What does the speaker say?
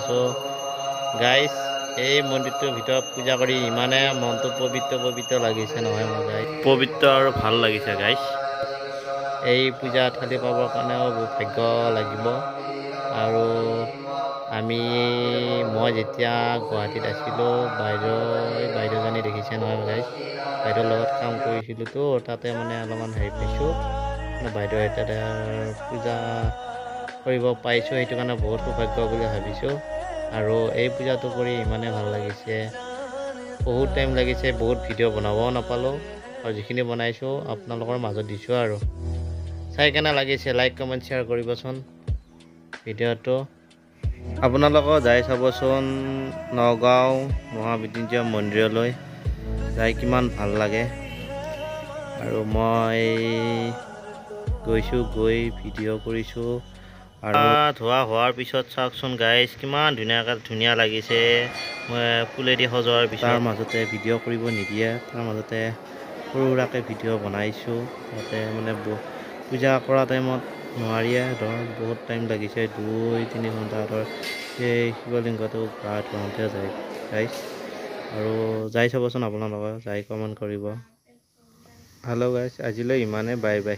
আছোঁ গাইজ। এই মন্দিৰটোৰ ভিতৰত পূজা কৰি ইমানে মনটো পবিত্ৰ লাগিছে নহয় মোৰ গাইজ, পবিত্ৰ আৰু ভাল লাগিছে গাইজ। এই পূজা থালি পাবৰ কাৰণেও বহুত ভাগ্য লাগিব। আৰু মই যেতিয়া গুৱাহাটীত আছিলোঁ বাইদেউজনী দেখিছে নহয় গাইজ, বাইদেউৰ লগত কাম কৰিছিলোঁতো, তাতে মানে অলপমান হেৰি পাইছোঁ, বাইদেউ তাতে পূজা কৰিব পাইছোঁ, সেইটো কাৰণে বহুত সৌভাগ্য বুলি ভাবিছোঁ। আৰু এই পূজাটো কৰি ইমানে ভাল লাগিছে, বহুত টাইম লাগিছে, বহুত ভিডিঅ' বনাবও নাপালোঁ, আৰু যিখিনি বনাইছোঁ আপোনালোকৰ মাজত দিছোঁ। আৰু চাই কেনে লাগিছে লাইক কমেণ্ট শ্বেয়াৰ কৰিবচোন ভিডিঅ'টো। আপোনালোকেও যাই চাবচোন নগাঁও মহামৃত্যুঞ্জয় মন্দিৰলৈ, যাই কিমান ভাল লাগে। আৰু মই গৈছোঁ, গৈ ভিডিঅ' কৰিছোঁ। আৰু ধোৱা হোৱাৰ পিছত চাওকচোন গাইজ, কিমান ধুনীয়া লাগিছে। ফুলেদি সজোৱাৰ পিছত তাৰ মাজতে ভিডিঅ' কৰিব নিদিয়ে, তাৰ মাজতে সৰু সুৰাকৈ ভিডিঅ' বনাইছোঁ। তাতে মানে পূজা কৰা টাইমত নোৱাৰিয়ে, বহুত টাইম লাগিছে, 2-3 ঘণ্টা সেই শিৱলিংগটো গা ধুৱাওঁতে যায় গাইজ। আৰু যাই চাবচোন আপোনালোকে, যাই কমেণ্ট কৰিব। হেল্ল' গাইজ, আজিলৈ ইমানেই, বাই বাই।